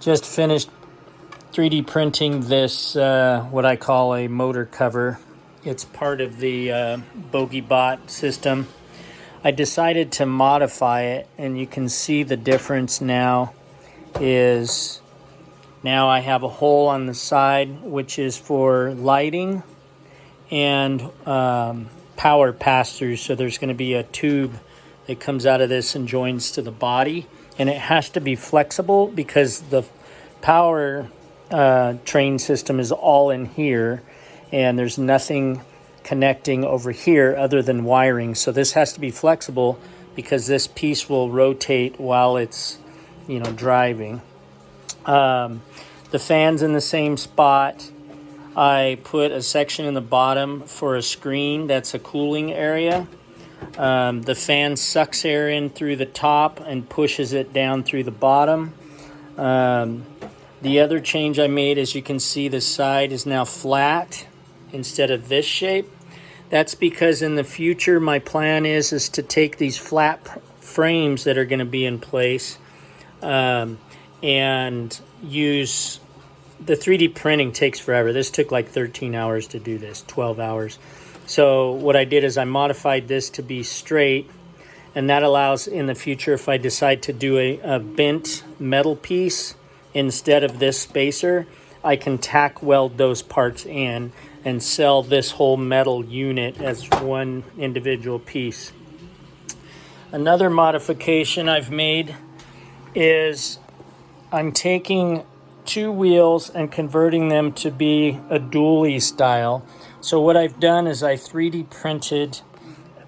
Just finished 3D printing this, what I call a motor cover. It's part of the Bogiebot system. I decided to modify it, and you can see the difference now is now I have a hole on the side, which is for lighting and power pass-through. So there's going to be a tube that comes out of this and joins to the body, and it has to be flexible because the power train system is all in here, and there's nothing connecting over here other than wiring. So this has to be flexible because this piece will rotate while it's, driving. The fan's in the same spot. I put a section in the bottom for a screen that's a cooling area. The fan sucks air in through the top and pushes it down through the bottom. The other change I made, as you can see, the side is now flat instead of this shape. That's because in the future my plan is to take these flat frames that are going to be in place and use the 3D printing. Takes forever. This took like 13 hours to do this, 12 hours. So what I did is I modified this to be straight, and that allows in the future, if I decide to do a bent metal piece instead of this spacer, I can tack weld those parts in and sell this whole metal unit as one individual piece. Another modification I've made is I'm taking two wheels and converting them to be a dually style. So what I've done is I 3D printed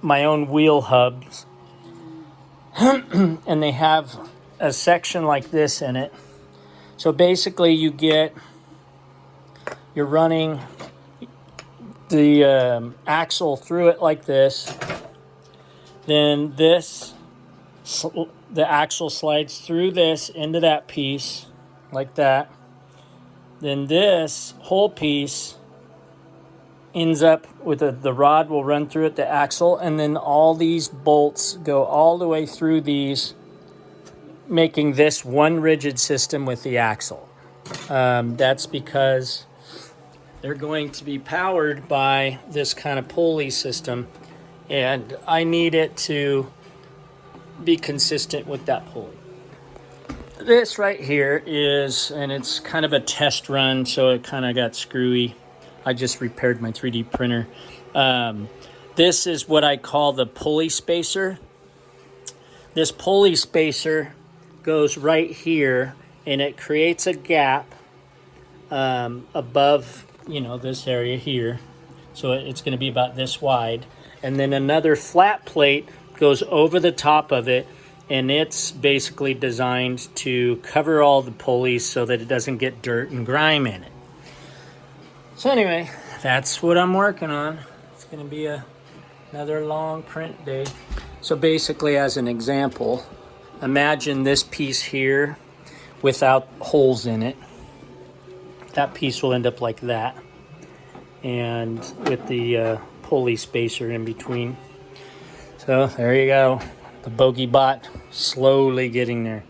my own wheel hubs and they have a section like this in it. So basically you're running the axle through it like this. Then the axle slides through this into that piece like that. Then this whole piece ends up with the rod will run through it, the axle, and then all these bolts go all the way through these, making this one rigid system with the axle. That's because they're going to be powered by this kind of pulley system, and I need it to be consistent with that pulley. This right here is, and it's kind of a test run, so it kind of got screwy. I just repaired my 3D printer. This is what I call the pulley spacer. This pulley spacer goes right here, and it creates a gap above, this area here. So it's going to be about this wide. And then another flat plate goes over the top of it, and it's basically designed to cover all the pulleys so that it doesn't get dirt and grime in it. So anyway, that's what I'm working on. It's going to be another long print day. So basically, as an example, imagine this piece here without holes in it. That piece will end up like that, and with the pulley spacer in between. So there you go. The Bogiebot slowly getting there.